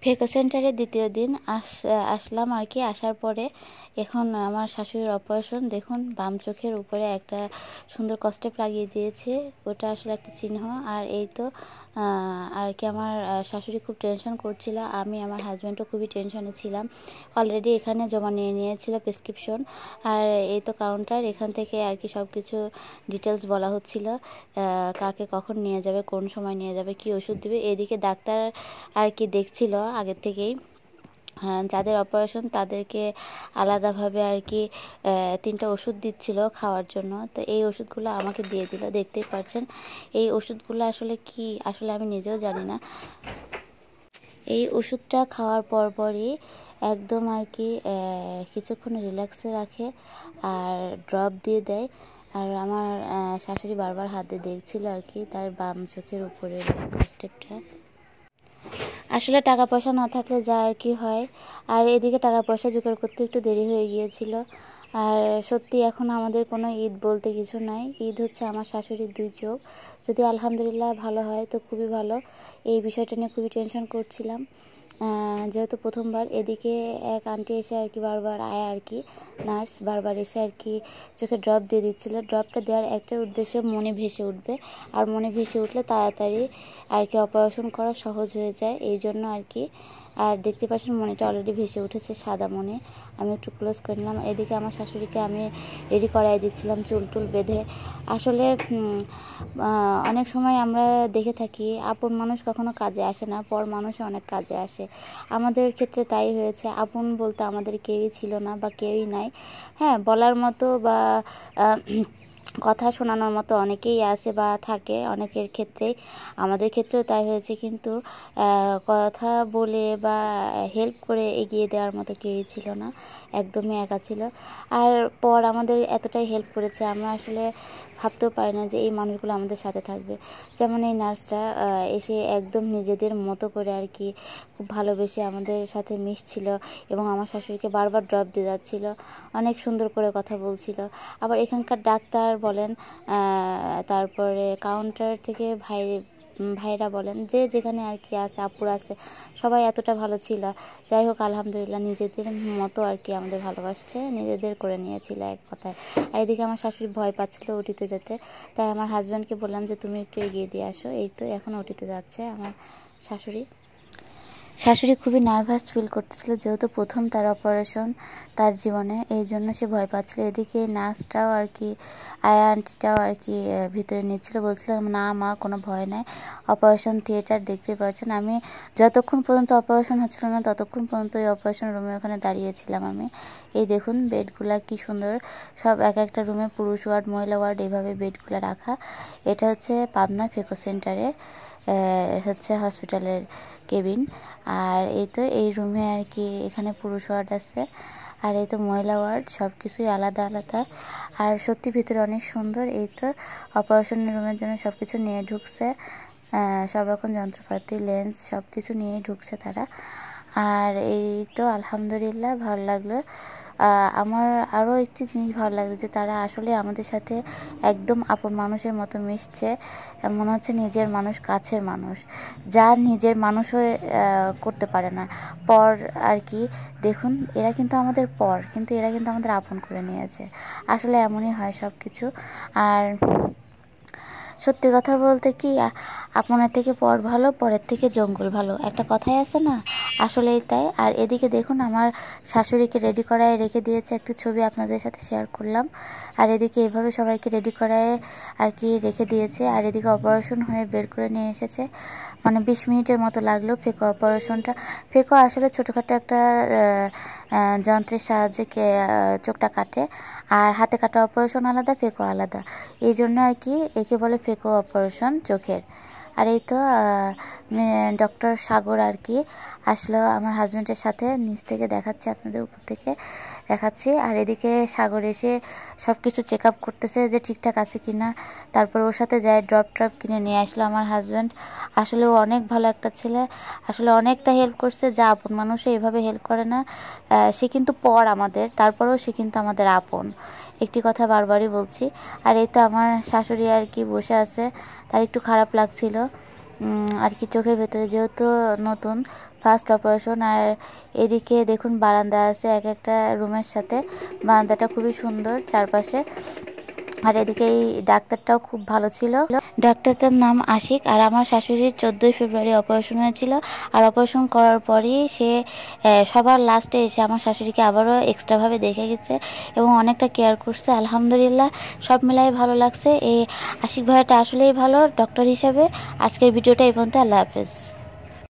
Phaco সেন্টারে দ্বিতীয় দিন আসলাম আর কি। আসার পরে এখন আমার শাশুড়ির অপারেশন। দেখুন বাম চোখের উপরে একটা সুন্দর কস্টেপ লাগিয়ে দিয়েছে, ওটা আসলে একটা চিহ্ন। আর এই তো আর কি আমার শাশুড়ি খুব টেনশন করছিল, আমি আমার হাজব্যান্ডও খুবই টেনশনে ছিলাম। অলরেডি এখানে জমা নিয়ে নিয়েছিল প্রেসক্রিপশন। আর এই তো কাউন্টার, এখান থেকে আর কি সব কিছু ডিটেলস বলা হচ্ছিল, কাকে কখন নিয়ে যাবে, কোন সময় নিয়ে যাবে, কি ওষুধ দিবে। এদিকে ডাক্তার আর কি দেখছিল আগের থেকেই যাদের অপারেশন তাদেরকে আলাদাভাবে আর কি 3টা ওষুধ দিচ্ছিল খাওয়ার জন্য। তো এই ওষুধগুলো আমাকে দিয়ে দিল, দেখতেই পাচ্ছেন। এই ওষুধগুলো আসলে কি, আসলে আমি নিজেও জানি না। এই ওষুধটা খাওয়ার পরই একদম আর কি কিছুক্ষণ রিল্যাক্সে রাখে আর ড্রপ দিয়ে দেয়। আর আমার শাশুড়ি বারবার হাত দিয়ে দেখছিল আর কি তার বাম চোখের উপরের স্টেপটা। আসলে টাকা পয়সা না থাকলে যা আর কি হয়। আর এদিকে টাকা পয়সা জোগাড় করতে একটু দেরি হয়ে গিয়েছিল। আর সত্যি এখন আমাদের কোনো ঈদ বলতে কিছু নাই। ঈদ হচ্ছে আমার শাশুড়ির 2 চোখ। যদি আলহামদুলিল্লাহ ভালো হয় তো খুবই ভালো। এই বিষয়টা নিয়ে খুবই টেনশন করছিলাম, যেহেতু প্রথমবার। এদিকে এক আন্টি এসে আর কি বারবার আয়া আর কি নার্স বারবার এসে আর কি চোখে ড্রপ দিয়ে দিচ্ছিল। ড্রপটা দেওয়ার একটা উদ্দেশ্য মনে ভেসে উঠবে, আর মনে ভেসে উঠলে তাড়াতাড়ি আর কি অপারেশন করা সহজ হয়ে যায়, এই জন্য আর কি। আর দেখতে পাচ্ছেন মনেটা অলরেডি ভেসে উঠেছে, সাদা মনে। আমি একটু ক্লোজ করে নিলাম। এদিকে আমার শাশুড়িকে আমি রেডি করাই দিচ্ছিলাম চুল টুল বেঁধে। আসলে অনেক সময় আমরা দেখে থাকি আপন মানুষ কখনো কাজে আসে না, পর মানুষ অনেক কাজে আসে। আমাদের ক্ষেত্রে তাই হয়েছে। আপন বলতে আমাদের কেউই ছিল না বা কেউই নাই। হ্যাঁ, বলার মতো বা কথা শোনানোর মতো অনেকেই আছে বা থাকে অনেকের ক্ষেত্রেই, আমাদের ক্ষেত্রেও তাই হয়েছে। কিন্তু কথা বলে বা হেল্প করে এগিয়ে দেওয়ার মতো কেউই ছিল না, একদমই একা ছিল। আর পর আমাদের এতটাই হেল্প করেছে, আমরা আসলে ভাবতেও পারি না যে এই মানুষগুলো আমাদের সাথে থাকবে। যেমন এই নার্সরা এসে একদম নিজেদের মতো করে আর কি খুব ভালোবেসে আমাদের সাথে মিশছিল এবং আমার শাশুড়িকে বারবার ড্রপ দিয়ে যাচ্ছিল, অনেক সুন্দর করে কথা বলছিল। আবার এখানকার ডাক্তার বলেন, তারপরে কাউন্টার থেকে ভাইরা বলেন, যে যেখানে আর কি আছে, আপুরা আছে, সবাই এতটা ভালো ছিল। যাই হোক আলহামদুলিল্লাহ, নিজেদের মতো আর কি আমাদের ভালোবাসছে, নিজেদের করে নিয়েছিল এক কথায়। আর এদিকে আমার শাশুড়ি ভয় পাচ্ছিল ওটিতে যেতে, তাই আমার হাজব্যান্ডকে বললাম যে তুমি একটু এগিয়ে দিয়ে আসো। এই তো এখন ওটিতে যাচ্ছে আমার শাশুড়ি খুবই নার্ভাস ফিল করতেছিল, যেহেতু প্রথম তার অপারেশন তার জীবনে, এই জন্য সে ভয় পাচ্ছিল। এদিকে নার্সটাও আর কি আয়া আন্টিটাও আর কি ভিতরে নিচ্ছিল, বলছিলাম না মা কোনো ভয় নাই, অপারেশন থিয়েটার দেখতে পাচ্ছেন। আমি যতক্ষণ পর্যন্ত অপারেশন হচ্ছিল না ততক্ষণ পর্যন্ত ওই অপারেশন রুমে ওখানে দাঁড়িয়েছিলাম আমি। এই দেখুন বেডগুলা কি সুন্দর, সব এক একটা রুমে পুরুষ ওয়ার্ড মহিলা ওয়ার্ড এইভাবে বেডগুলো রাখা। এটা হচ্ছে পাবনা ফেকো সেন্টারে হচ্ছে হসপিটালের কেবিন। আর এই তো এই রুমে আর কি এখানে পুরুষ ওয়ার্ড আছে, আর এই তো মহিলা ওয়ার্ড, সব কিছুই আলাদা আলাদা। আর সত্যি ভিতরে অনেক সুন্দর। এই তো অপারেশনের রুমের জন্য সব কিছু নিয়ে ঢুকছে, সব রকম যন্ত্রপাতি লেন্স সব কিছু নিয়ে ঢুকছে তারা। আর এই তো আলহামদুলিল্লাহ ভালো লাগলো। আমার আরও একটি জিনিস ভালো লাগলো যে তারা আসলে আমাদের সাথে একদম আপন মানুষের মতো মিশছে, মনে হচ্ছে নিজের মানুষ, কাছের মানুষ, যা নিজের মানুষ হয়ে করতে পারে না পর আর কি। দেখুন এরা কিন্তু আমাদের পর, কিন্তু এরা কিন্তু আমাদের আপন করে নিয়েছে। আসলে এমনই হয় সব কিছু। আর সত্যি কথা বলতে কি, আপনার থেকে পর ভালো, পরের থেকে জঙ্গল ভালো, একটা কথাই আছে না, আসলেই তাই। আর এদিকে দেখুন আমার শাশুড়িকে রেডি করায় রেখে দিয়েছে, একটি ছবি আপনাদের সাথে শেয়ার করলাম। আর এদিকে এইভাবে সবাইকে রেডি করায় আর কি রেখে দিয়েছে। আর এদিকে অপারেশন হয়ে বের করে নিয়ে এসেছে, মানে 20 মিনিটের মতো লাগলো ফেকো অপারেশনটা। ফেকো আসলে ছোটোখাটো একটা যন্ত্রের সাহায্যে চোখটা কাটে, আর হাতে কাটা অপারেশন আলাদা, ফেকো আলাদা, এই জন্য আর কি একে বলে ফেকো অপারেশন চোখের। আর এই তো ডক্টর সাগর আর কি আসলো আমার হাজব্যান্ডের সাথে, নিচ থেকে দেখাচ্ছি আপনাদের, উপর থেকে দেখাচ্ছি। আর এদিকে সাগর এসে সব কিছু চেক আপ করতেছে যে ঠিকঠাক আছে কিনা। তারপর ওর সাথে যায় ড্রপ কিনে নিয়ে আসলো আমার হাজব্যান্ড। আসলে ও অনেক ভালো একটা ছেলে, আসলে অনেকটা হেল্প করছে, যা আপন মানুষে এভাবে হেল্প করে না। সে কিন্তু পর আমাদের, তারপরেও সে কিন্তু আমাদের আপন, একটি কথা বারবারই বলছি। আর এই তো আমার শাশুড়ি আর কি বসে আছে, তার একটু খারাপ লাগছিল, আর কি চোখের ভেতরে, যেহেতু নতুন ফার্স্ট অপারেশন। আর এদিকে দেখুন বারান্দা আছে এক একটা রুমের সাথে, বারান্দাটা খুবই সুন্দর চারপাশে। আর এদিকে এই ডাক্তারটাও খুব ভালো ছিল, ডাক্তারটার নাম আশিক। আর আমার শাশুড়ির 14ই ফেব্রুয়ারি অপারেশন হয়েছিল। আর অপারেশন করার পরই সে সবার লাস্টে এসে আমার শাশুড়িকে আবারও এক্সট্রাভাবে দেখে গেছে এবং অনেকটা কেয়ার করছে। আলহামদুলিল্লাহ সব মিলাই ভালো লাগছে। এই আশিক ভাইয়াটা আসলেই ভালো ডক্টর হিসাবে। আজকের ভিডিওটা এই পর্যন্ত। আল্লাহ হাফেজ।